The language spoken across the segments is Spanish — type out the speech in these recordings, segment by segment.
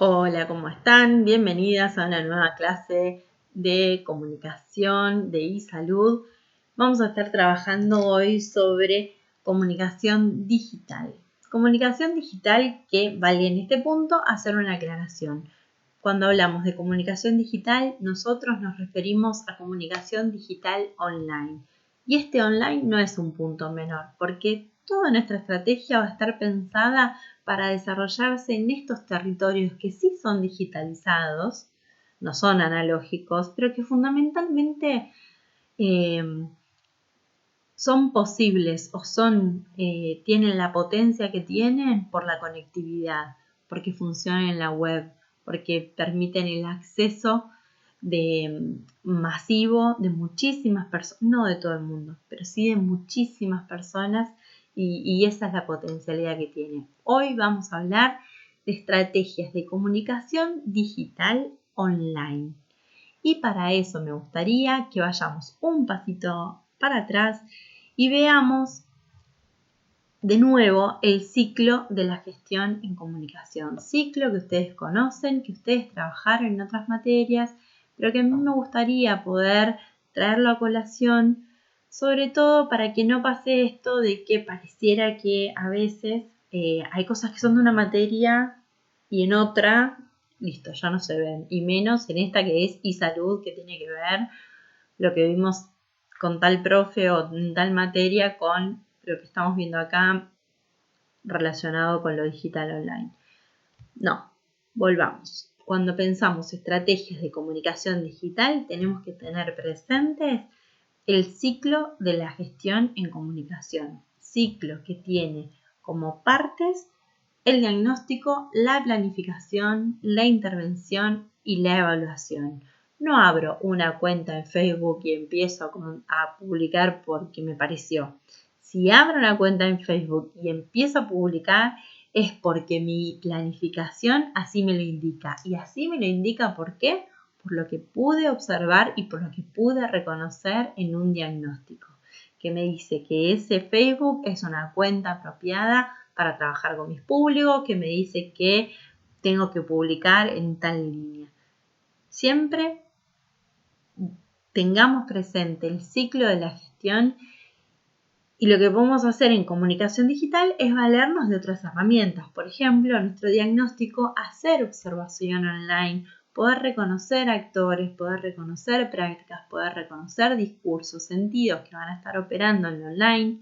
Hola, ¿cómo están? Bienvenidas a una nueva clase de comunicación de eSalud. Vamos a estar trabajando hoy sobre comunicación digital. Comunicación digital que vale en este punto hacer una aclaración. Cuando hablamos de comunicación digital, nosotros nos referimos a comunicación digital online. Y este online no es un punto menor, porque toda nuestra estrategia va a estar pensada para desarrollarse en estos territorios que sí son digitalizados, no son analógicos, pero que fundamentalmente son posibles o tienen la potencia que tienen por la conectividad, porque funcionan en la web, porque permiten el acceso masivo de muchísimas personas, no de todo el mundo, pero sí de muchísimas personas y esa es la potencialidad que tiene. Hoy vamos a hablar de estrategias de comunicación digital online. Y para eso me gustaría que vayamos un pasito para atrás y veamos de nuevo el ciclo de la gestión en comunicación. Ciclo que ustedes conocen, que ustedes trabajaron en otras materias, pero que a mí me gustaría poder traerlo a colación, sobre todo para que no pase esto de que pareciera que a veces hay cosas que son de una materia y en otra, listo, ya no se ven. Y menos en esta que es eSalud, que tiene que ver lo que vimos con tal profe o en tal materia con lo que estamos viendo acá relacionado con lo digital online. No, volvamos. Cuando pensamos estrategias de comunicación digital, tenemos que tener presentes el ciclo de la gestión en comunicación. Ciclo que tiene como partes el diagnóstico, la planificación, la intervención y la evaluación. No abro una cuenta en Facebook y empiezo a publicar porque me pareció. Si abro una cuenta en Facebook y empiezo a publicar es porque mi planificación así me lo indica. Y así me lo indica ¿por qué? Por lo que pude observar y por lo que pude reconocer en un diagnóstico, que me dice que ese Facebook es una cuenta apropiada para trabajar con mis públicos, que me dice que tengo que publicar en tal línea. Siempre tengamos presente el ciclo de la gestión y lo que podemos hacer en comunicación digital es valernos de otras herramientas. Por ejemplo, nuestro diagnóstico, hacer observación online, poder reconocer actores, poder reconocer prácticas, poder reconocer discursos, sentidos que van a estar operando en lo online,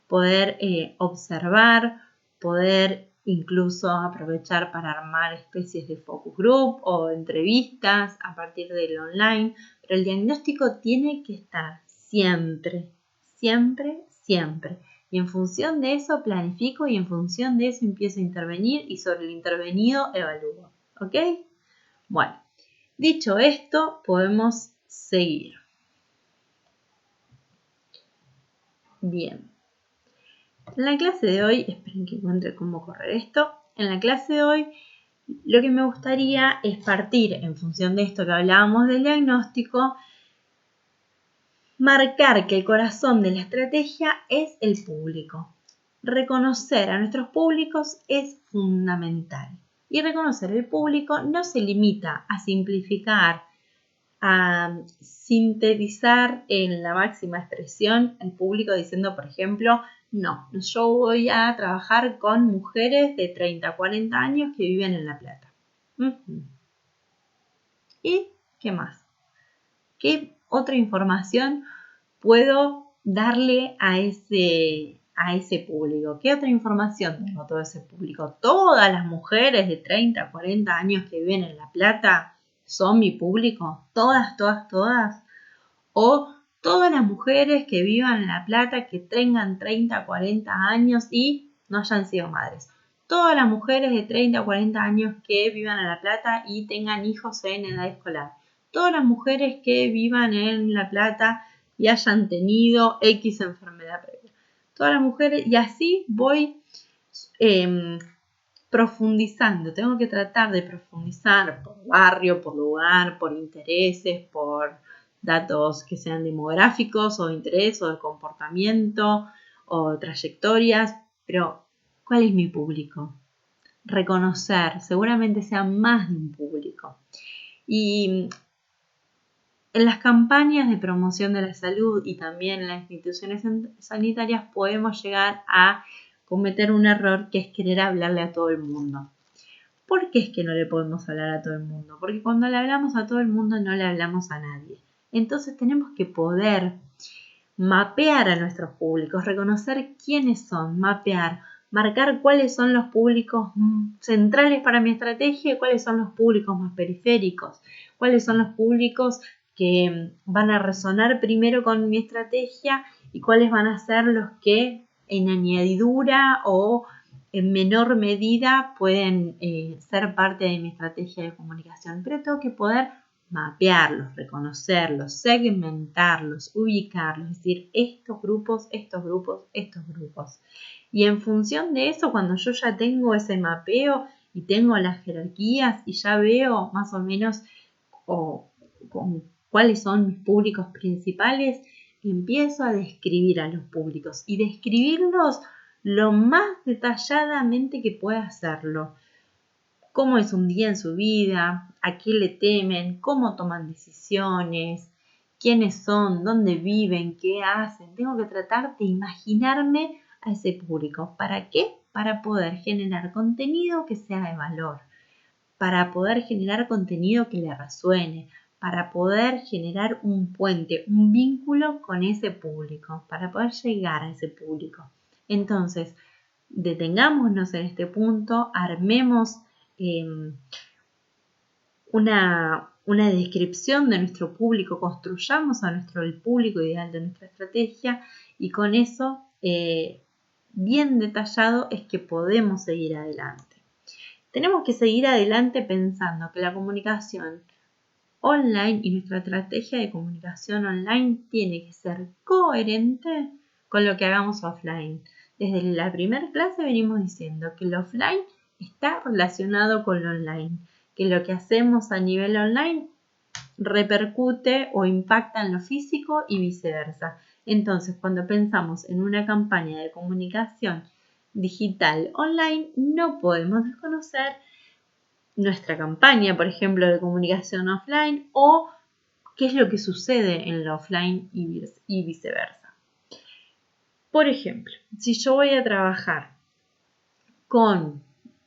poder observar, poder incluso aprovechar para armar especies de focus group o entrevistas a partir del online, pero el diagnóstico tiene que estar siempre, siempre, siempre. Y en función de eso planifico y en función de eso empiezo a intervenir y sobre el intervenido evalúo. ¿Ok? Bueno, dicho esto, podemos seguir. Bien. En la clase de hoy, esperen que encuentre cómo correr esto. En la clase de hoy, lo que me gustaría es partir, en función de esto que hablábamos del diagnóstico, marcar que el corazón de la estrategia es el público. Reconocer a nuestros públicos es fundamental. Y reconocer el público no se limita a simplificar, a sintetizar en la máxima expresión el público diciendo, por ejemplo, no, yo voy a trabajar con mujeres de 30 a 40 años que viven en La Plata. ¿Y qué más? ¿Qué otra información puedo darle a ese público? ¿Qué otra información tengo todo ese público? ¿Todas las mujeres de 30 a 40 años que viven en La Plata son mi público? ¿Todas, todas, todas? ¿O todas las mujeres que vivan en La Plata que tengan 30 a 40 años y no hayan sido madres? Todas las mujeres de 30 a 40 años que vivan en La Plata y tengan hijos en edad escolar. Todas las mujeres que vivan en La Plata y hayan tenido X enfermedad previa. Todas las mujeres, y así voy profundizando. Tengo que tratar de profundizar por barrio, por lugar, por intereses, por datos que sean demográficos o de interés o de comportamiento o trayectorias, pero ¿cuál es mi público? reconocer, seguramente sea más de un público. Y en las campañas de promoción de la salud y también en las instituciones sanitarias podemos llegar a cometer un error, que es querer hablarle a todo el mundo. ¿Por qué es que no le podemos hablar a todo el mundo? Porque cuando le hablamos a todo el mundo no le hablamos a nadie. Entonces tenemos que poder mapear a nuestros públicos, reconocer quiénes son, mapear, marcar cuáles son los públicos centrales para mi estrategia y cuáles son los públicos más periféricos, cuáles son los públicos que van a resonar primero con mi estrategia y cuáles van a ser los que en añadidura o en menor medida pueden ser parte de mi estrategia de comunicación, pero tengo que poder mapearlos, reconocerlos, segmentarlos, ubicarlos, es decir, estos grupos, estos grupos, estos grupos. Y en función de eso, cuando yo ya tengo ese mapeo y tengo las jerarquías y ya veo más o menos con cuáles son mis públicos principales, empiezo a describir a los públicos y describirlos lo más detalladamente que pueda hacerlo. Cómo es un día en su vida, a qué le temen, cómo toman decisiones, quiénes son, dónde viven, qué hacen. Tengo que tratar de imaginarme a ese público. ¿Para qué? Para poder generar contenido que sea de valor, para poder generar contenido que le resuene, para poder generar un puente, un vínculo con ese público, para poder llegar a ese público. Entonces, detengámonos en este punto, armemos una descripción de nuestro público, construyamos a el público ideal de nuestra estrategia y con eso bien detallado es que podemos seguir adelante. Tenemos que seguir adelante pensando que la comunicación online y nuestra estrategia de comunicación online tiene que ser coherente con lo que hagamos offline. Desde la primera clase venimos diciendo que el offline está relacionado con lo online, que lo que hacemos a nivel online repercute o impacta en lo físico y viceversa. Entonces, cuando pensamos en una campaña de comunicación digital online, no podemos desconocer nuestra campaña, por ejemplo, de comunicación offline o qué es lo que sucede en lo offline y viceversa. Por ejemplo, si yo voy a trabajar con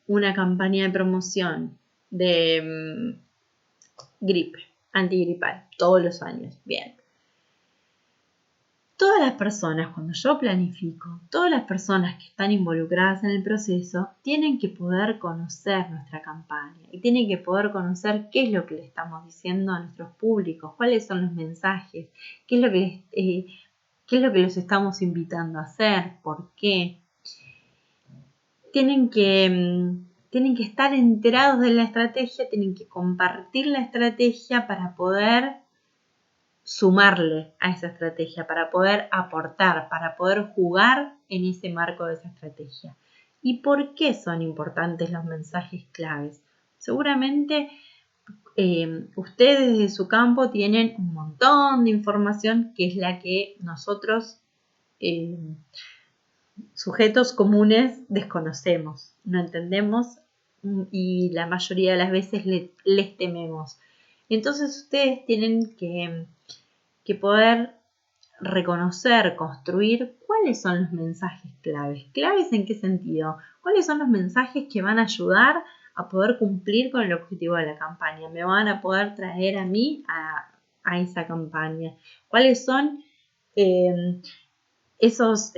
una campaña de promoción de gripe, antigripal, todos los años, bien. Todas las personas, cuando yo planifico, todas las personas que están involucradas en el proceso tienen que poder conocer nuestra campaña y tienen que poder conocer qué es lo que le estamos diciendo a nuestros públicos, cuáles son los mensajes, qué es lo que los estamos invitando a hacer, por qué. Tienen que estar enterados de la estrategia, tienen que compartir la estrategia para poder sumarle a esa estrategia, para poder aportar, para poder jugar en ese marco de esa estrategia. ¿Y por qué son importantes los mensajes claves? Seguramente ustedes desde su campo tienen un montón de información que es la que nosotros, sujetos comunes, desconocemos, no entendemos y la mayoría de las veces les tememos. Entonces ustedes tienen que poder reconocer, construir cuáles son los mensajes claves. ¿Claves en qué sentido? ¿Cuáles son los mensajes que van a ayudar a poder cumplir con el objetivo de la campaña? Me van a poder traer a mí a esa campaña. ¿Cuáles son esos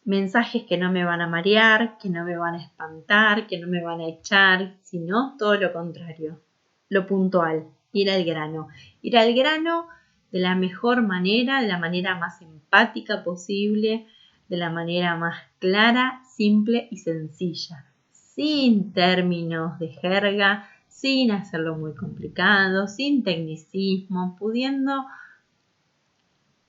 mensajes que no me van a marear, que no me van a espantar, que no me van a echar, sino todo lo contrario, lo puntual, ir al grano. Ir al grano de la mejor manera, de la manera más empática posible, de la manera más clara, simple y sencilla, sin términos de jerga, sin hacerlo muy complicado, sin tecnicismo, pudiendo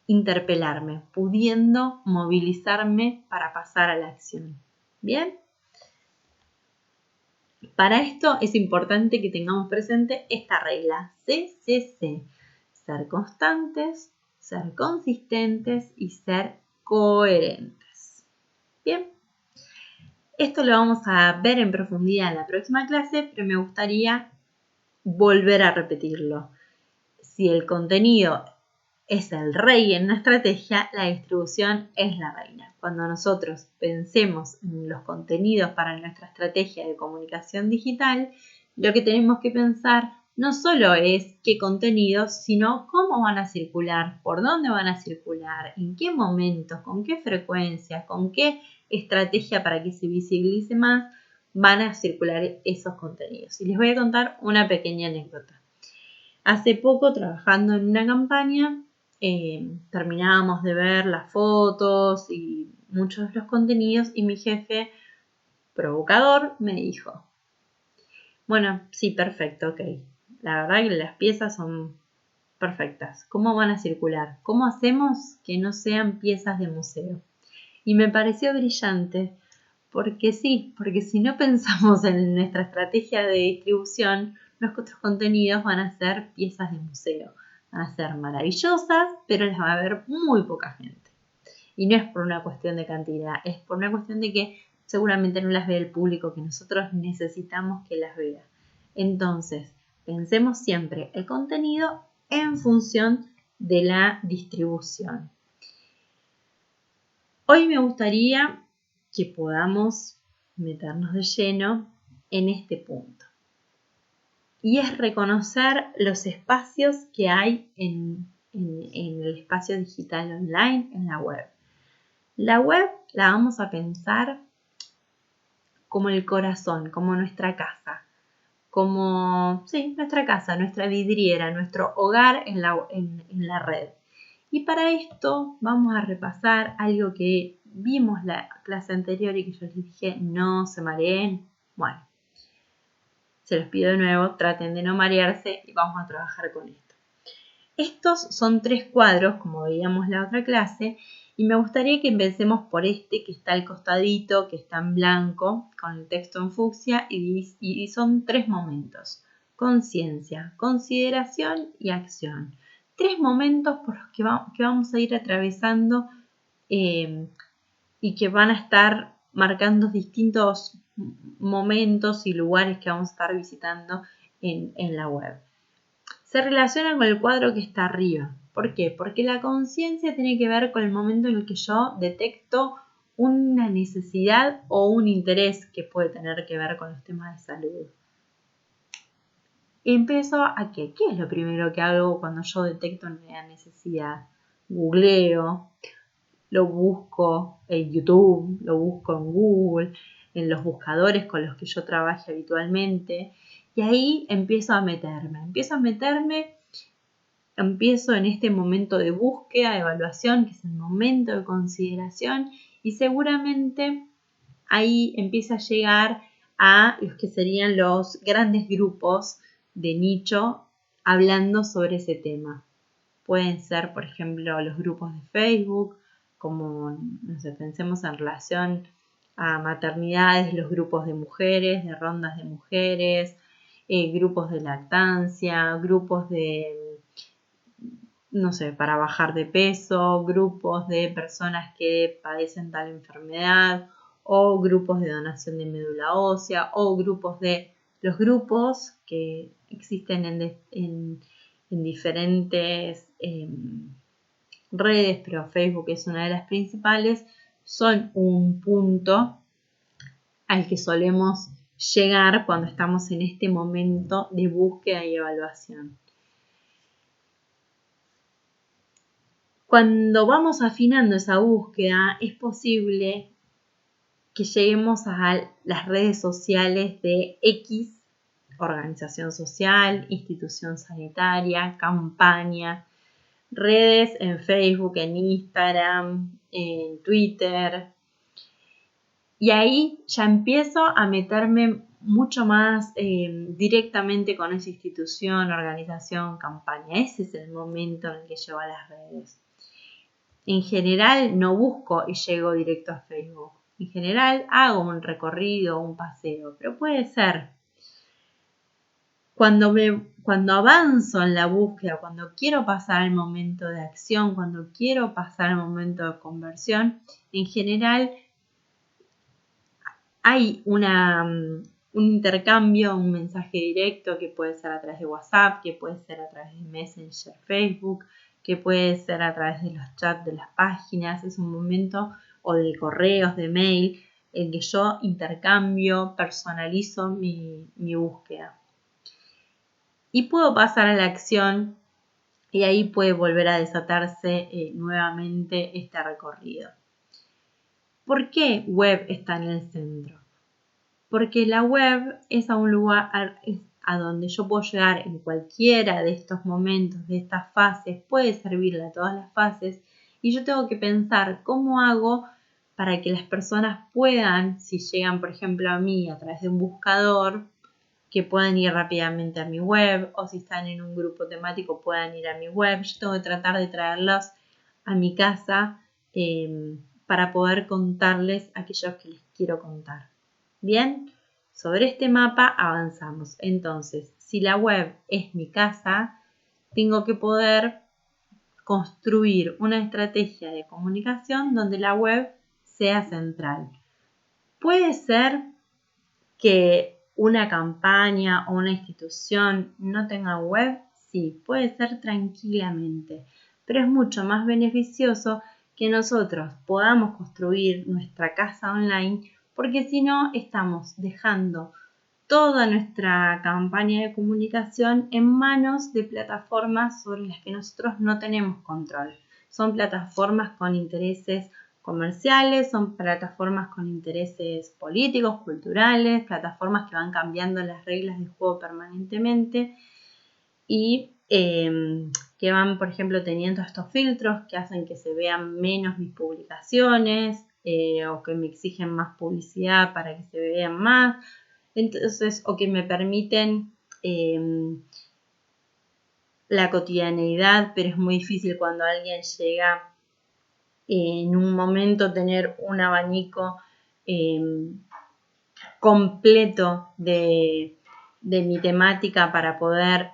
interpelarme, pudiendo movilizarme para pasar a la acción. ¿Bien? Para esto es importante que tengamos presente esta regla CCC. Ser constantes, ser consistentes y ser coherentes. Bien. Esto lo vamos a ver en profundidad en la próxima clase, pero me gustaría volver a repetirlo. Si el contenido es el rey en una estrategia, la distribución es la reina. Cuando nosotros pensemos en los contenidos para nuestra estrategia de comunicación digital, lo que tenemos que pensar no solo es qué contenidos, sino cómo van a circular, por dónde van a circular, en qué momentos, con qué frecuencia, con qué estrategia para que se visibilice más van a circular esos contenidos. Y les voy a contar una pequeña anécdota. Hace poco, trabajando en una campaña, terminábamos de ver las fotos y muchos de los contenidos y mi jefe provocador me dijo: bueno, sí, perfecto, ok. La verdad que las piezas son perfectas. ¿Cómo van a circular? ¿Cómo hacemos que no sean piezas de museo? Y me pareció brillante, porque sí, porque si no pensamos en nuestra estrategia de distribución, nuestros contenidos van a ser piezas de museo. Van a ser maravillosas, pero las va a ver muy poca gente. Y no es por una cuestión de cantidad, es por una cuestión de que seguramente no las ve el público que nosotros necesitamos que las vea. Entonces, pensemos siempre el contenido en función de la distribución. Hoy me gustaría que podamos meternos de lleno en este punto. Y es reconocer los espacios que hay en el espacio digital online, en la web. La web la vamos a pensar como el corazón, como nuestra casa, como, sí, nuestra casa, nuestra vidriera, nuestro hogar en la red. Y para esto vamos a repasar algo que vimos la clase anterior y que yo les dije: no se mareen. Bueno, se los pido de nuevo, traten de no marearse y vamos a trabajar con esto. Estos son 3 cuadros, como veíamos la otra clase, y me gustaría que empecemos por este que está al costadito, que está en blanco, con el texto en fucsia, y son 3 momentos: conciencia, consideración y acción. 3 momentos por los que vamos a ir atravesando y que van a estar marcando distintos momentos y lugares que vamos a estar visitando en la web. Se relaciona con el cuadro que está arriba. ¿Por qué? Porque la conciencia tiene que ver con el momento en el que yo detecto una necesidad o un interés que puede tener que ver con los temas de salud. Empiezo a ¿qué? ¿Qué es lo primero que hago cuando yo detecto una necesidad? Googleo, lo busco en YouTube, lo busco en Google, en los buscadores con los que yo trabajo habitualmente, y ahí empiezo en este momento de búsqueda, de evaluación, que es el momento de consideración, y seguramente ahí empieza a llegar a los que serían los grandes grupos de nicho hablando sobre ese tema. Pueden ser, por ejemplo, los grupos de Facebook, como, no sé, pensemos en relación a maternidades, los grupos de mujeres, de rondas de mujeres, grupos de lactancia, grupos de, no sé, para bajar de peso, grupos de personas que padecen tal enfermedad, o grupos de donación de médula ósea, o grupos de los grupos que existen en diferentes redes, pero Facebook es una de las principales, son un punto al que solemos llegar cuando estamos en este momento de búsqueda y evaluación. Cuando vamos afinando esa búsqueda, es posible que lleguemos a las redes sociales de X, organización social, institución sanitaria, campaña, redes en Facebook, en Instagram, en Twitter. Y ahí ya empiezo a meterme mucho más directamente con esa institución, organización, campaña. Ese es el momento en el que llego a las redes. En general no busco y llego directo a Facebook. En general hago un recorrido, un paseo, pero puede ser. Cuando avanzo en la búsqueda, cuando quiero pasar al momento de acción, cuando quiero pasar al momento de conversión, en general Hay un intercambio, un mensaje directo que puede ser a través de WhatsApp, que puede ser a través de Messenger, Facebook, que puede ser a través de los chats de las páginas. Es un momento, o de correos, de mail, en que yo intercambio, personalizo mi búsqueda. Y puedo pasar a la acción y ahí puede volver a desatarse nuevamente este recorrido. ¿Por qué web está en el centro? Porque la web es a un lugar a donde yo puedo llegar en cualquiera de estos momentos, de estas fases, puede servirle a todas las fases, y yo tengo que pensar cómo hago para que las personas puedan, si llegan por ejemplo a mí a través de un buscador, que puedan ir rápidamente a mi web, o si están en un grupo temático puedan ir a mi web. Yo tengo que tratar de traerlos a mi casa para poder contarles aquellos que les quiero contar. Bien, sobre este mapa avanzamos. Entonces, si la web es mi casa, tengo que poder construir una estrategia de comunicación donde la web sea central. Puede ser que una campaña o una institución no tenga web, sí, puede ser tranquilamente, pero es mucho más beneficioso que nosotros podamos construir nuestra casa online, porque si no estamos dejando toda nuestra campaña de comunicación en manos de plataformas sobre las que nosotros no tenemos control. Son plataformas con intereses comerciales, son plataformas con intereses políticos, culturales, plataformas que van cambiando las reglas del juego permanentemente y que van, por ejemplo, teniendo estos filtros que hacen que se vean menos mis publicaciones o que me exigen más publicidad para que se vean más. Entonces, o que me permiten la cotidianeidad, pero es muy difícil cuando alguien llega en un momento tener un abanico completo de mi temática para poder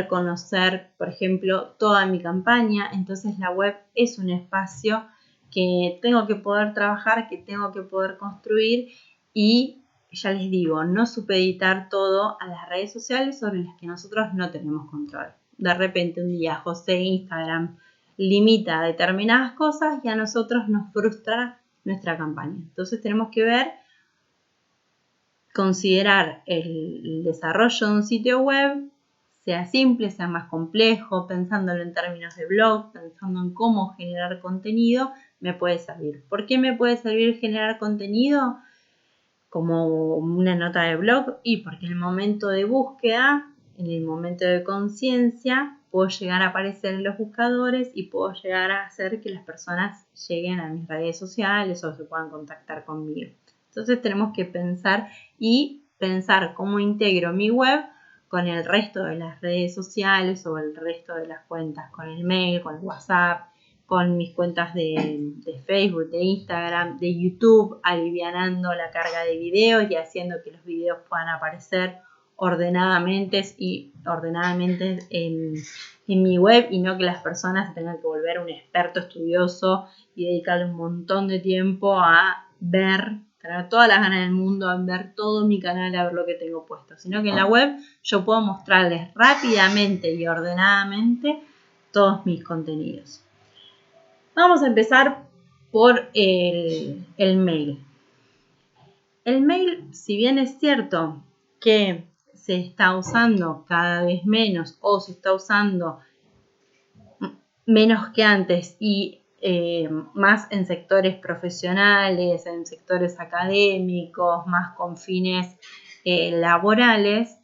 conocer, por ejemplo, toda mi campaña. Entonces la web es un espacio que tengo que poder trabajar, que tengo que poder construir y ya les digo, no supeditar todo a las redes sociales sobre las que nosotros no tenemos control. De repente un día José Instagram limita determinadas cosas y a nosotros nos frustra nuestra campaña. Entonces tenemos que ver, considerar el desarrollo de un sitio web, sea simple, sea más complejo, pensándolo en términos de blog, pensando en cómo generar contenido, me puede servir. ¿Por qué me puede servir generar contenido como una nota de blog? Y porque en el momento de búsqueda, en el momento de conciencia, puedo llegar a aparecer en los buscadores y puedo llegar a hacer que las personas lleguen a mis redes sociales o se puedan contactar conmigo. Entonces tenemos que pensar cómo integro mi web con el resto de las redes sociales o el resto de las cuentas, con el mail, con el WhatsApp, con mis cuentas de Facebook, de Instagram, de YouTube, alivianando la carga de videos y haciendo que los videos puedan aparecer ordenadamente en mi web y no que las personas se tengan que volver un experto estudioso y dedicarle un montón de tiempo a ver, tener todas las ganas del mundo a ver todo mi canal, a ver lo que tengo puesto, sino que en la web yo puedo mostrarles rápidamente y ordenadamente todos mis contenidos. Vamos a empezar por el mail. El mail, si bien es cierto que se está usando cada vez menos o se está usando menos que antes y más en sectores profesionales, en sectores académicos, más con fines laborales,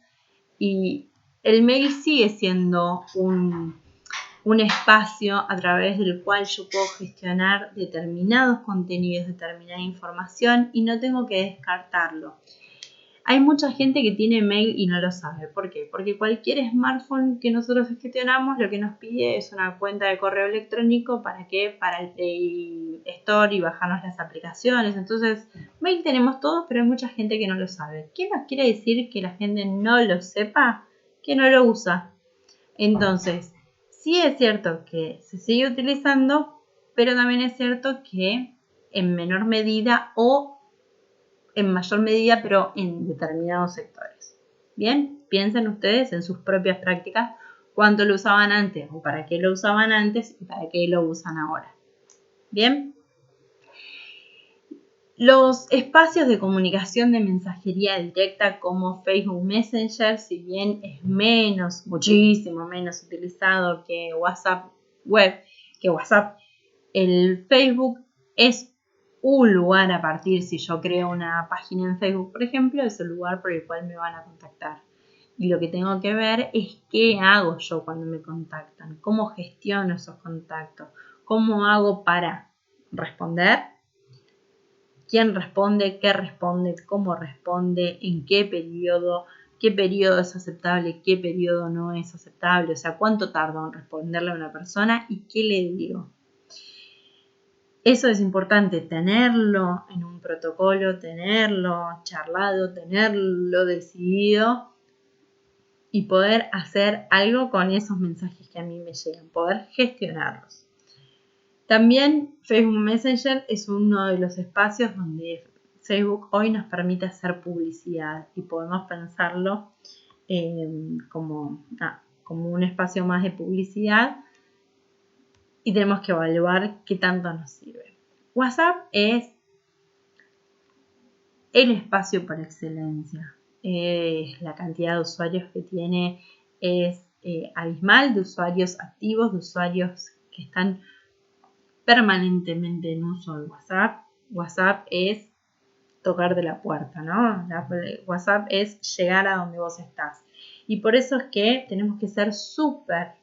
y el mail sigue siendo un espacio a través del cual yo puedo gestionar determinados contenidos, determinada información y no tengo que descartarlo. Hay mucha gente que tiene mail y no lo sabe. ¿Por qué? Porque cualquier smartphone que nosotros gestionamos lo que nos pide es una cuenta de correo electrónico para el Play Store y bajarnos las aplicaciones. Entonces, mail tenemos todos, pero hay mucha gente que no lo sabe. ¿Qué nos quiere decir que la gente no lo sepa? Que no lo usa. Entonces, sí es cierto que se sigue utilizando, pero también es cierto que en menor medida o en mayor medida, pero en determinados sectores. Bien, piensen ustedes en sus propias prácticas, cuánto lo usaban antes o para qué lo usaban antes y para qué lo usan ahora. Bien. Los espacios de comunicación de mensajería directa como Facebook Messenger, si bien es muchísimo menos utilizado que WhatsApp Web, el Facebook es un lugar a partir, si yo creo una página en Facebook, por ejemplo, es el lugar por el cual me van a contactar. Y lo que tengo que ver es qué hago yo cuando me contactan, cómo gestiono esos contactos, cómo hago para responder, quién responde, qué responde, cómo responde, en qué periodo es aceptable, qué periodo no es aceptable, o sea, cuánto tardo en responderle a una persona y qué le digo. Eso es importante, tenerlo en un protocolo, tenerlo charlado, tenerlo decidido y poder hacer algo con esos mensajes que a mí me llegan, poder gestionarlos. También Facebook Messenger es uno de los espacios donde Facebook hoy nos permite hacer publicidad y podemos pensarlo como un espacio más de publicidad y tenemos que evaluar qué tanto nos sirve. WhatsApp es el espacio por excelencia. La cantidad de usuarios que tiene es abismal, de usuarios activos, de usuarios que están permanentemente en uso de WhatsApp. WhatsApp es tocar de la puerta, ¿no? WhatsApp es llegar a donde vos estás. Y por eso es que tenemos que ser súper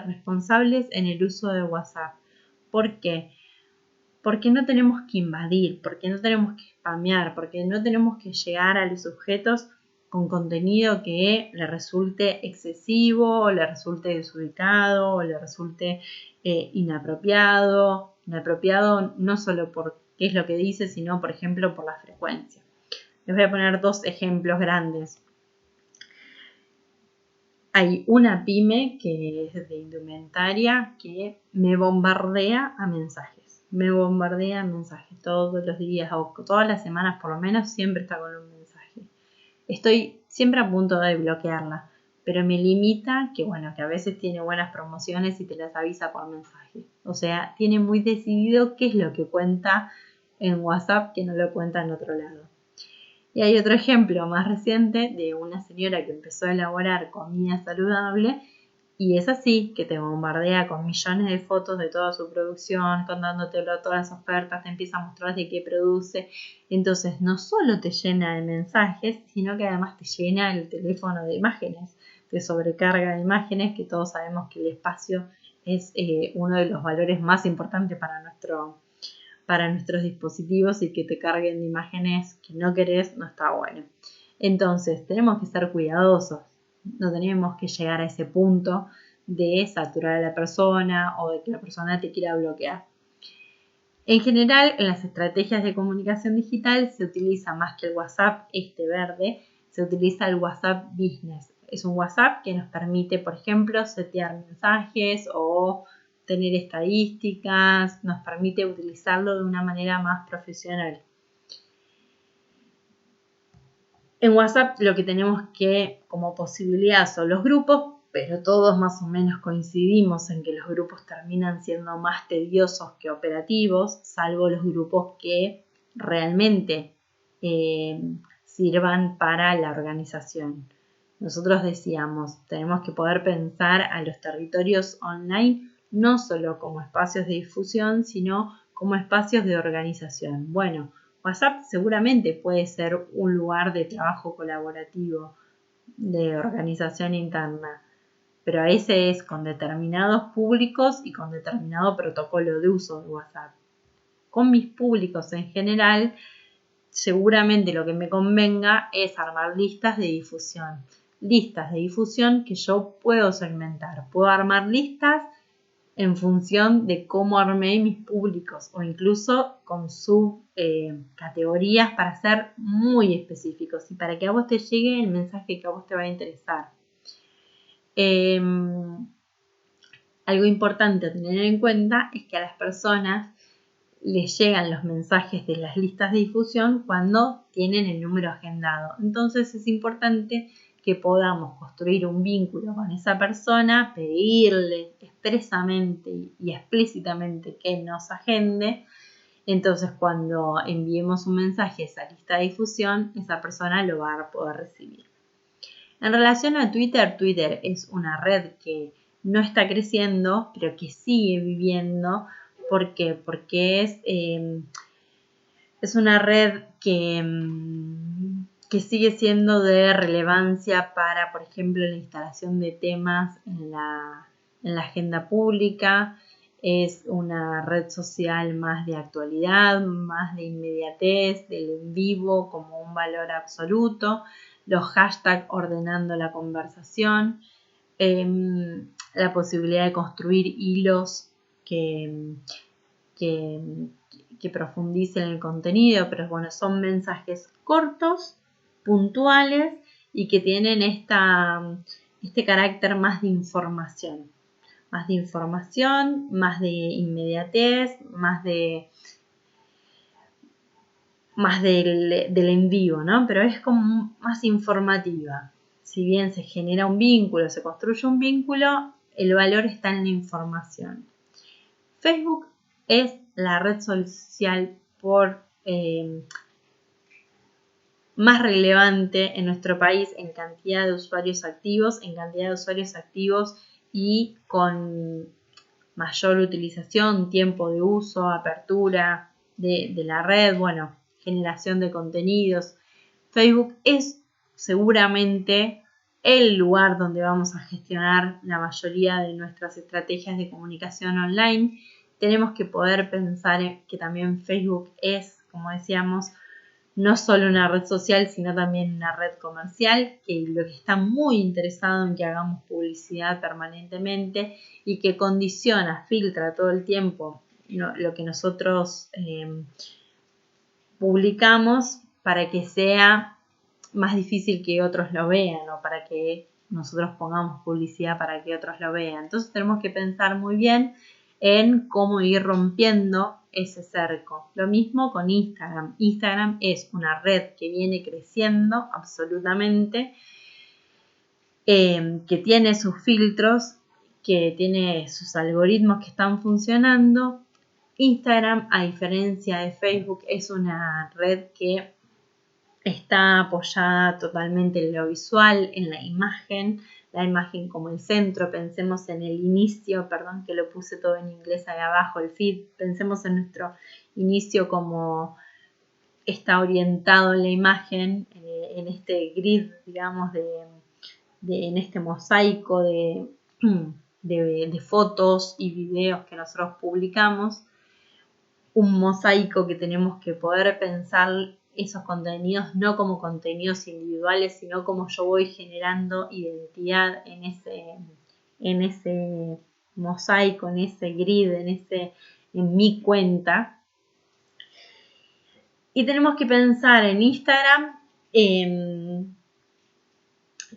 responsables en el uso de WhatsApp. ¿Por qué? Porque no tenemos que invadir, porque no tenemos que spamear, porque no tenemos que llegar a los objetos con contenido que le resulte excesivo, o le resulte desubicado, o le resulte inapropiado. Inapropiado no solo por qué es lo que dice, sino, por ejemplo, por la frecuencia. Les voy a poner 2 ejemplos grandes. Hay una pyme que es de indumentaria que me bombardea a mensajes. Me bombardea mensajes todos los días o todas las semanas por lo menos, siempre está con un mensaje. Estoy siempre a punto de bloquearla, pero me limita que a veces tiene buenas promociones y te las avisa por mensaje. O sea, tiene muy decidido qué es lo que cuenta en WhatsApp que no lo cuenta en otro lado. Y hay otro ejemplo más reciente de una señora que empezó a elaborar comida saludable y es así, que te bombardea con millones de fotos de toda su producción, contándotelo todas las ofertas, te empieza a mostrar de qué produce. Entonces no solo te llena de mensajes, sino que además te llena el teléfono de imágenes, te sobrecarga de imágenes, que todos sabemos que el espacio es uno de los valores más importantes para nuestros dispositivos, y que te carguen de imágenes que no querés no está bueno. Entonces tenemos que ser cuidadosos. No tenemos que llegar a ese punto de saturar a la persona o de que la persona te quiera bloquear. En general, en las estrategias de comunicación digital se utiliza más que el WhatsApp verde, se utiliza el WhatsApp Business. Es un WhatsApp que nos permite, por ejemplo, setear mensajes o tener estadísticas, nos permite utilizarlo de una manera más profesional. En WhatsApp lo que tenemos que como posibilidad son los grupos, pero todos más o menos coincidimos en que los grupos terminan siendo más tediosos que operativos, salvo los grupos que realmente sirvan para la organización. Nosotros decíamos, tenemos que poder pensar a los territorios online no solo como espacios de difusión, sino como espacios de organización. Bueno, WhatsApp seguramente puede ser un lugar de trabajo colaborativo, de organización interna, pero ese es con determinados públicos y con determinado protocolo de uso de WhatsApp. Con mis públicos en general, seguramente lo que me convenga es armar listas de difusión. Listas de difusión que yo puedo segmentar. Puedo armar listas en función de cómo armé mis públicos o incluso con subcategorías para ser muy específicos y para que a vos te llegue el mensaje que a vos te va a interesar. Algo importante a tener en cuenta es que a las personas les llegan los mensajes de las listas de difusión cuando tienen el número agendado. Entonces es importante que podamos construir un vínculo con esa persona, pedirle expresamente y explícitamente que nos agende. Entonces cuando enviemos un mensaje a esa lista de difusión, esa persona lo va a poder recibir. En relación a Twitter, Twitter es una red que no está creciendo, pero que sigue viviendo. ¿Por qué? Porque es una red que sigue siendo de relevancia para, por ejemplo, la instalación de temas en la agenda pública. Es una red social más de actualidad, más de inmediatez, del en vivo como un valor absoluto. Los hashtags ordenando la conversación. La posibilidad de construir hilos que profundicen el contenido, pero bueno, son mensajes cortos, puntuales y que tienen este carácter más de información, más de inmediatez, más del en vivo, ¿no? Pero es como más informativa. Si bien se genera un vínculo, se construye un vínculo, el valor está en la información. Facebook es la red social más relevante en nuestro país en cantidad de usuarios activos, y con mayor utilización, tiempo de uso, apertura de la red, bueno, generación de contenidos. Facebook es seguramente el lugar donde vamos a gestionar la mayoría de nuestras estrategias de comunicación online. Tenemos que poder pensar que también Facebook es, como decíamos, no solo una red social, sino también una red comercial, que lo que está muy interesado en que hagamos publicidad permanentemente y que condiciona, filtra todo el tiempo lo que nosotros publicamos para que sea más difícil que otros lo vean o para que nosotros pongamos publicidad para que otros lo vean. Entonces tenemos que pensar muy bien en cómo ir rompiendo ese cerco. Lo mismo con Instagram. Instagram es una red que viene creciendo absolutamente, que tiene sus filtros, que tiene sus algoritmos que están funcionando. Instagram, a diferencia de Facebook, es una red que está apoyada totalmente en lo visual, en la imagen como el centro. Pensemos en el inicio, perdón que lo puse todo en inglés ahí abajo, el feed. Pensemos en nuestro inicio como está orientado en la imagen, en este grid, digamos, en este mosaico de fotos y videos que nosotros publicamos. Un mosaico que tenemos que poder pensar esos contenidos no como contenidos individuales, sino como yo voy generando identidad en ese mosaico, en ese grid, en mi cuenta. Y tenemos que pensar en Instagram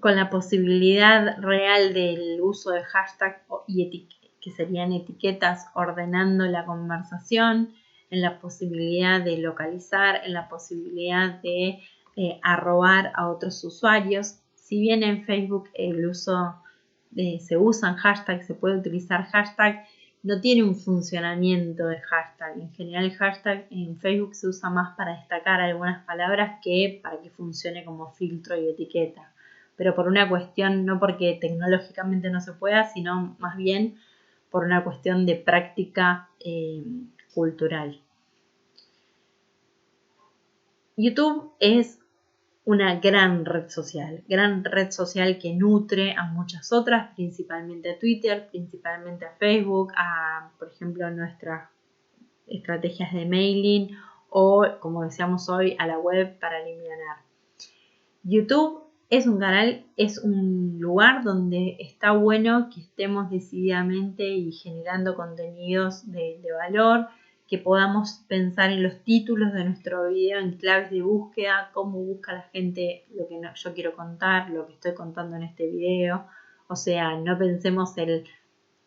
con la posibilidad real del uso de hashtag que serían etiquetas ordenando la conversación, en la posibilidad de localizar, en la posibilidad de arrobar a otros usuarios. Si bien en Facebook se usan hashtags, se puede utilizar hashtag, no tiene un funcionamiento de hashtag. En general el hashtag en Facebook se usa más para destacar algunas palabras que para que funcione como filtro y etiqueta. Pero por una cuestión, no porque tecnológicamente no se pueda, sino más bien por una cuestión de práctica cultural. YouTube es una gran red social que nutre a muchas otras, principalmente a Twitter, principalmente a Facebook, por ejemplo, a nuestras estrategias de mailing o, como decíamos hoy, a la web para eliminar. YouTube es un canal, es un lugar donde está bueno que estemos decididamente y generando contenidos de valor, que podamos pensar en los títulos de nuestro video en claves de búsqueda, cómo busca la gente lo que yo quiero contar, lo que estoy contando en este video. O sea, no pensemos que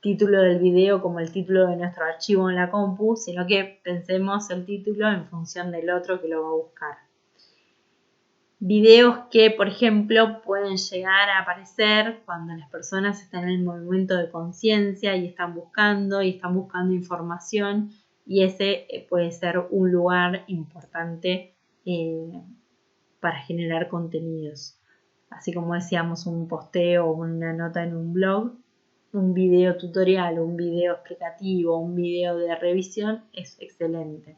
título del video como el título de nuestro archivo en la compu, sino que pensemos el título en función del otro que lo va a buscar. Videos que, por ejemplo, pueden llegar a aparecer cuando las personas están en el movimiento de conciencia y están buscando información, y ese puede ser un lugar importante para generar contenidos. Así como decíamos, un posteo o una nota en un blog, un video tutorial, un video explicativo, un video de revisión es excelente.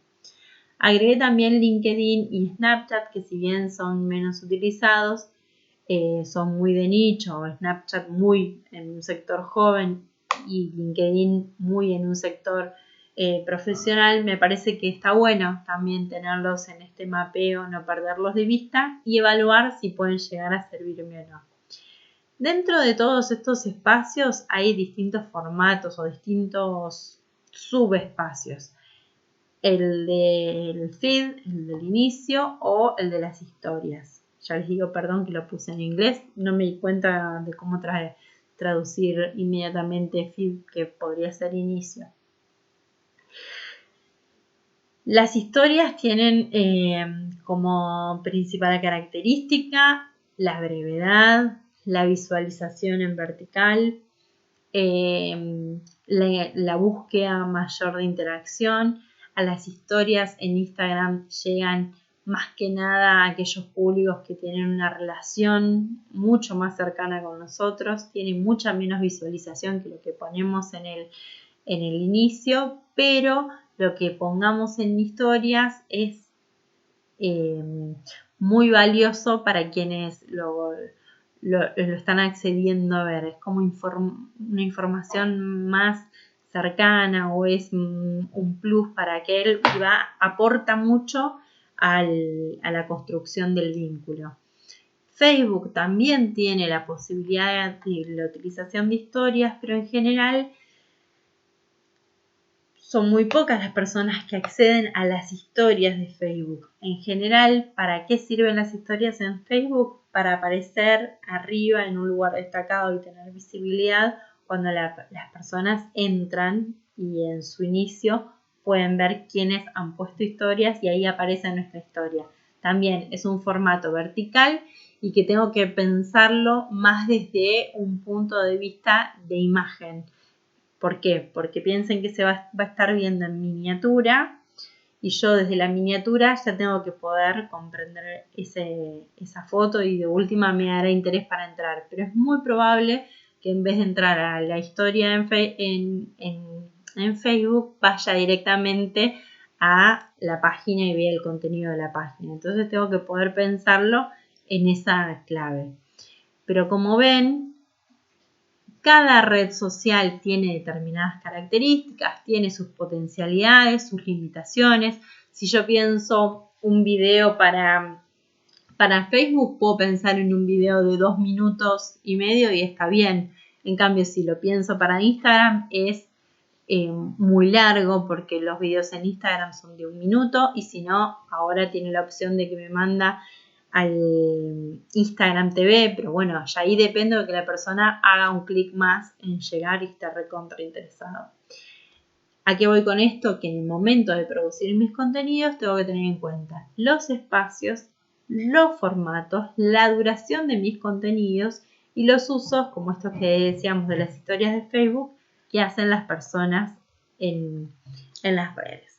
Agregué también LinkedIn y Snapchat, que si bien son menos utilizados, son muy de nicho. Snapchat muy en un sector joven y LinkedIn muy en un sector profesional. Me parece que está bueno también tenerlos en este mapeo, no perderlos de vista y evaluar si pueden llegar a servirme o no. Dentro de todos estos espacios hay distintos formatos o distintos subespacios. El del feed, el del inicio o el de las historias. Ya les digo, perdón que lo puse en inglés, no me di cuenta de cómo traducir inmediatamente feed, que podría ser inicio. Las historias tienen como principal característica la brevedad, la visualización en vertical, la búsqueda mayor de interacción. A las historias en Instagram llegan más que nada a aquellos públicos que tienen una relación mucho más cercana con nosotros, tienen mucha menos visualización que lo que ponemos en el inicio, pero lo que pongamos en historias es muy valioso para quienes lo están accediendo a ver. Es como una información más cercana o es un plus para aquel y aporta mucho a la construcción del vínculo. Facebook también tiene la posibilidad de la utilización de historias, pero en general son muy pocas las personas que acceden a las historias de Facebook. En general, ¿para qué sirven las historias en Facebook? Para aparecer arriba en un lugar destacado y tener visibilidad cuando las personas entran y en su inicio pueden ver quiénes han puesto historias y ahí aparece nuestra historia. También es un formato vertical y que tengo que pensarlo más desde un punto de vista de imagen. ¿Por qué? Porque piensen que se va a estar viendo en miniatura y yo desde la miniatura ya tengo que poder comprender esa foto y de última me dará interés para entrar. Pero es muy probable que en vez de entrar a la historia en Facebook vaya directamente a la página y vea el contenido de la página. Entonces tengo que poder pensarlo en esa clave. Pero como ven, cada red social tiene determinadas características, tiene sus potencialidades, sus limitaciones. Si yo pienso un video para Facebook, puedo pensar en un video de 2 minutos y medio y está bien. En cambio, si lo pienso para Instagram, es muy largo porque los videos en Instagram son de 1 minuto y si no, ahora tiene la opción de que me manda al Instagram TV, pero bueno, ya ahí depende de que la persona haga un clic más en llegar y esté recontra interesado. ¿A qué voy con esto? Que en el momento de producir mis contenidos tengo que tener en cuenta los espacios, los formatos, la duración de mis contenidos y los usos, como estos que decíamos de las historias de Facebook, que hacen las personas en las redes.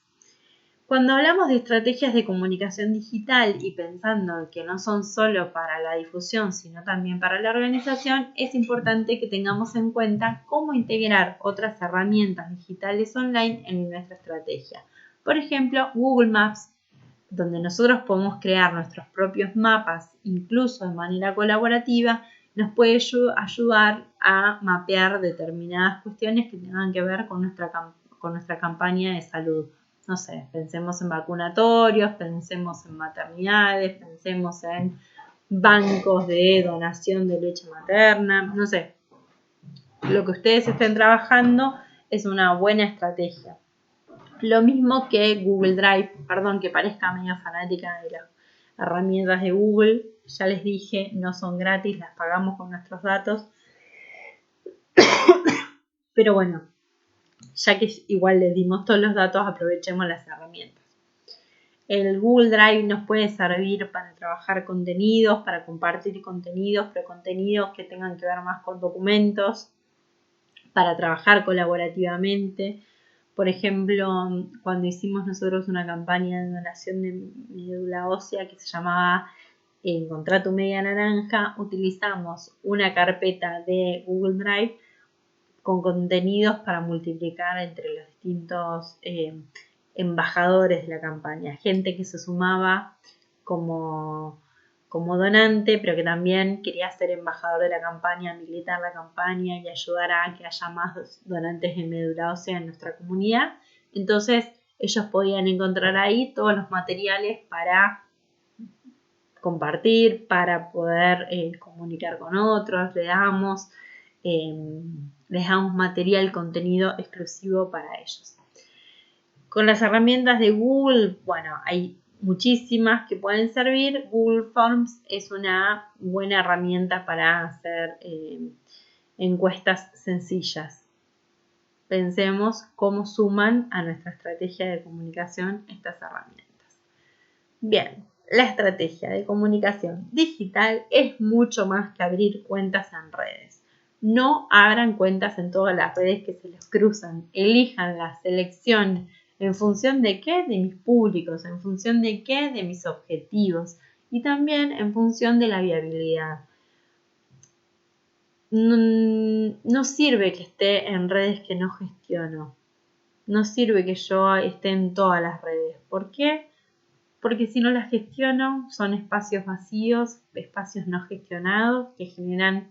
Cuando hablamos de estrategias de comunicación digital y pensando que no son solo para la difusión, sino también para la organización, es importante que tengamos en cuenta cómo integrar otras herramientas digitales online en nuestra estrategia. Por ejemplo, Google Maps, donde nosotros podemos crear nuestros propios mapas, incluso de manera colaborativa, nos puede ayudar a mapear determinadas cuestiones que tengan que ver con nuestra campaña de salud. No sé, pensemos en vacunatorios, pensemos en maternidades, pensemos en bancos de donación de leche materna, no sé. Lo que ustedes estén trabajando es una buena estrategia. Lo mismo que Google Drive, perdón que parezca medio fanática de las herramientas de Google, ya les dije, no son gratis, las pagamos con nuestros datos. Pero bueno, ya que igual les dimos todos los datos, aprovechemos las herramientas. El Google Drive nos puede servir para trabajar contenidos, para compartir contenidos, pero contenidos que tengan que ver más con documentos, para trabajar colaborativamente. Por ejemplo, cuando hicimos nosotros una campaña de donación de médula ósea que se llamaba Encontrá tu media naranja, utilizamos una carpeta de Google Drive con contenidos para multiplicar entre los distintos embajadores de la campaña, gente que se sumaba como donante, pero que también quería ser embajador de la campaña, militar la campaña y ayudar a que haya más donantes de médula ósea en nuestra comunidad. Entonces ellos podían encontrar ahí todos los materiales para compartir, para poder comunicar con otros. Les damos material, contenido exclusivo para ellos. Con las herramientas de Google, bueno, hay muchísimas que pueden servir. Google Forms es una buena herramienta para hacer encuestas sencillas. Pensemos cómo suman a nuestra estrategia de comunicación estas herramientas. Bien, la estrategia de comunicación digital es mucho más que abrir cuentas en redes. No abran cuentas en todas las redes que se les cruzan. Elijan la selección. ¿En función de qué? De mis públicos. ¿En función de qué? De mis objetivos. Y también en función de la viabilidad. No sirve que esté en redes que no gestiono. No sirve que yo esté en todas las redes. ¿Por qué? Porque si no las gestiono, son espacios vacíos, espacios no gestionados que generan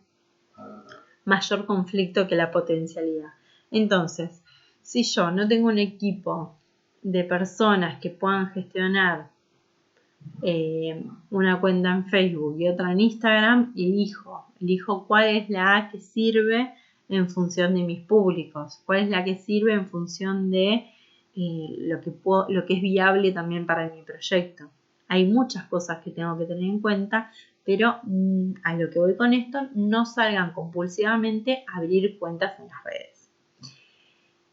mayor conflicto que la potencialidad. Entonces, si yo no tengo un equipo de personas que puedan gestionar una cuenta en Facebook y otra en Instagram, elijo cuál es la que sirve en función de mis públicos, cuál es la que sirve en función de lo que es viable también para mi proyecto. Hay muchas cosas que tengo que tener en cuenta, pero a lo que voy con esto, no salgan compulsivamente a abrir cuentas en las redes.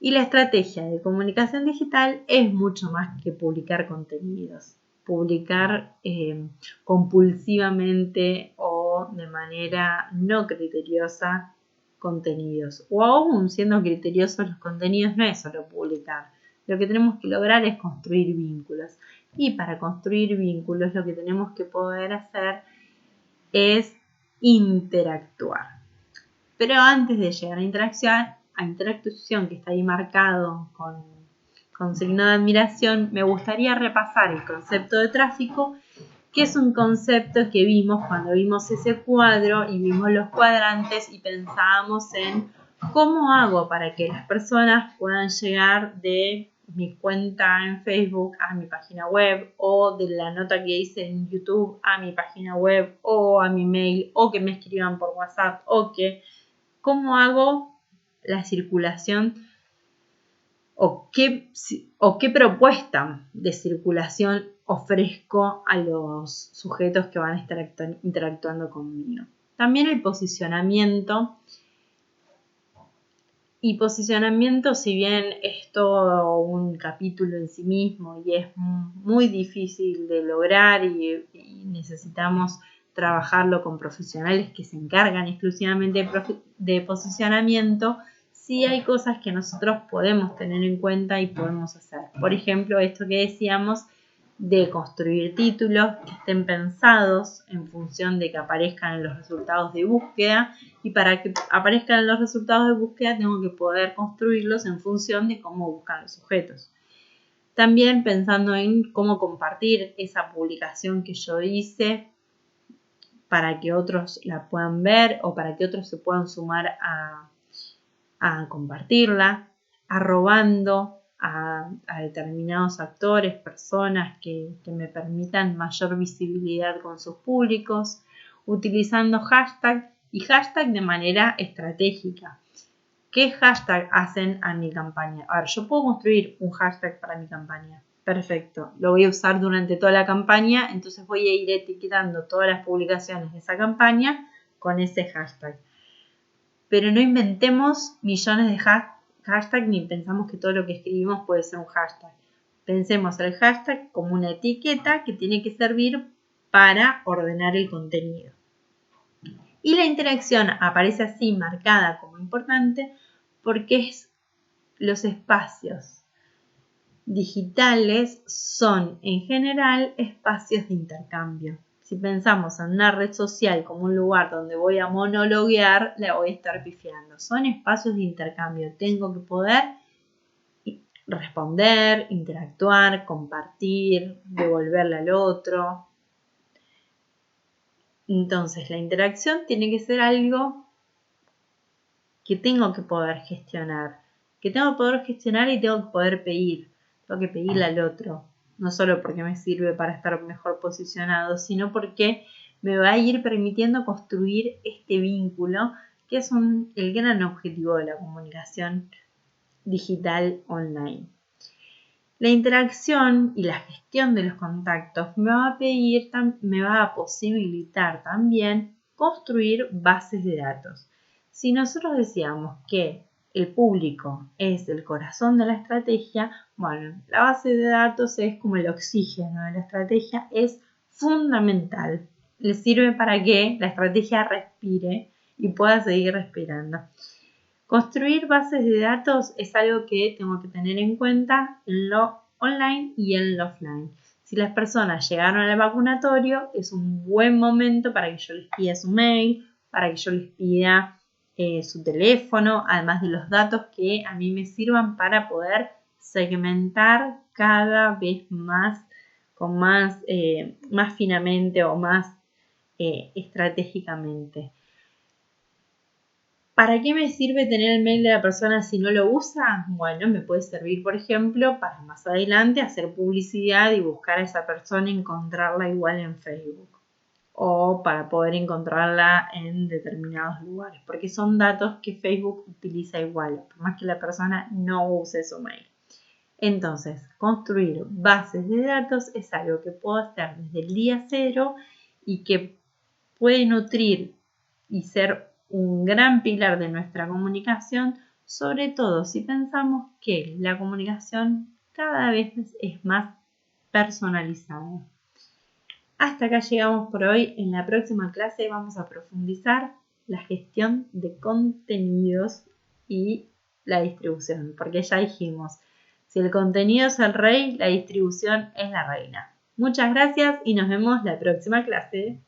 Y la estrategia de comunicación digital es mucho más que publicar contenidos. Publicar compulsivamente o de manera no criteriosa contenidos. O aún siendo criteriosos los contenidos, no es solo publicar. Lo que tenemos que lograr es construir vínculos. Y para construir vínculos lo que tenemos que poder hacer es interactuar. Pero antes de llegar a interacción que está ahí marcado con signo de admiración, me gustaría repasar el concepto de tráfico, que es un concepto que vimos cuando vimos ese cuadro y vimos los cuadrantes y pensábamos en cómo hago para que las personas puedan llegar de mi cuenta en Facebook a mi página web, o de la nota que hice en YouTube a mi página web, o a mi mail, o que me escriban por WhatsApp, cómo hago la circulación o qué propuesta de circulación ofrezco a los sujetos que van a estar interactuando conmigo. También el posicionamiento. Y posicionamiento, si bien es todo un capítulo en sí mismo y es muy difícil de lograr y necesitamos trabajarlo con profesionales que se encargan exclusivamente de posicionamiento, sí hay cosas que nosotros podemos tener en cuenta y podemos hacer. Por ejemplo, esto que decíamos de construir títulos que estén pensados en función de que aparezcan en los resultados de búsqueda, y para que aparezcan en los resultados de búsqueda tengo que poder construirlos en función de cómo buscan los sujetos. También pensando en cómo compartir esa publicación que yo hice para que otros la puedan ver o para que otros se puedan sumar a compartirla, arrobando a determinados actores, personas que me permitan mayor visibilidad con sus públicos, utilizando hashtag y hashtag de manera estratégica. ¿Qué hashtag hacen a mi campaña? A ver, yo puedo construir un hashtag para mi campaña. Perfecto, lo voy a usar durante toda la campaña, entonces voy a ir etiquetando todas las publicaciones de esa campaña con ese hashtag. pero no inventemos millones de hashtags ni pensamos que todo lo que escribimos puede ser un hashtag. Pensemos el hashtag como una etiqueta que tiene que servir para ordenar el contenido. Y la interacción aparece así marcada como importante porque los espacios digitales son en general espacios de intercambio. Si pensamos en una red social como un lugar donde voy a monologuear, la voy a estar pifiando. Son espacios de intercambio. Tengo que poder responder, interactuar, compartir, devolverle al otro. Entonces, la interacción tiene que ser algo que tengo que poder gestionar. Que tengo que poder gestionar y tengo que poder pedir. Tengo que pedirle al otro. No solo porque me sirve para estar mejor posicionado, sino porque me va a ir permitiendo construir este vínculo, que es el gran objetivo de la comunicación digital online. La interacción y la gestión de los contactos me va a posibilitar también construir bases de datos. Si nosotros decíamos que el público es el corazón de la estrategia, bueno, la base de datos es como el oxígeno de la estrategia, es fundamental. Le sirve para que la estrategia respire y pueda seguir respirando. Construir bases de datos es algo que tengo que tener en cuenta en lo online y en lo offline. Si las personas llegaron al vacunatorio, es un buen momento para que yo les pida su mail, para que yo les pida su teléfono, además de los datos que a mí me sirvan para poder segmentar cada vez más, más finamente o más estratégicamente. ¿Para qué me sirve tener el mail de la persona si no lo usa? Bueno, me puede servir, por ejemplo, para más adelante hacer publicidad y buscar a esa persona y encontrarla igual en Facebook. O para poder encontrarla en determinados lugares, porque son datos que Facebook utiliza igual, por más que la persona no use su mail. Entonces, construir bases de datos es algo que puedo hacer desde el día cero y que puede nutrir y ser un gran pilar de nuestra comunicación, sobre todo si pensamos que la comunicación cada vez es más personalizada. Hasta acá llegamos por hoy. En la próxima clase vamos a profundizar la gestión de contenidos y la distribución, porque ya dijimos, si el contenido es el rey, la distribución es la reina. Muchas gracias y nos vemos la próxima clase.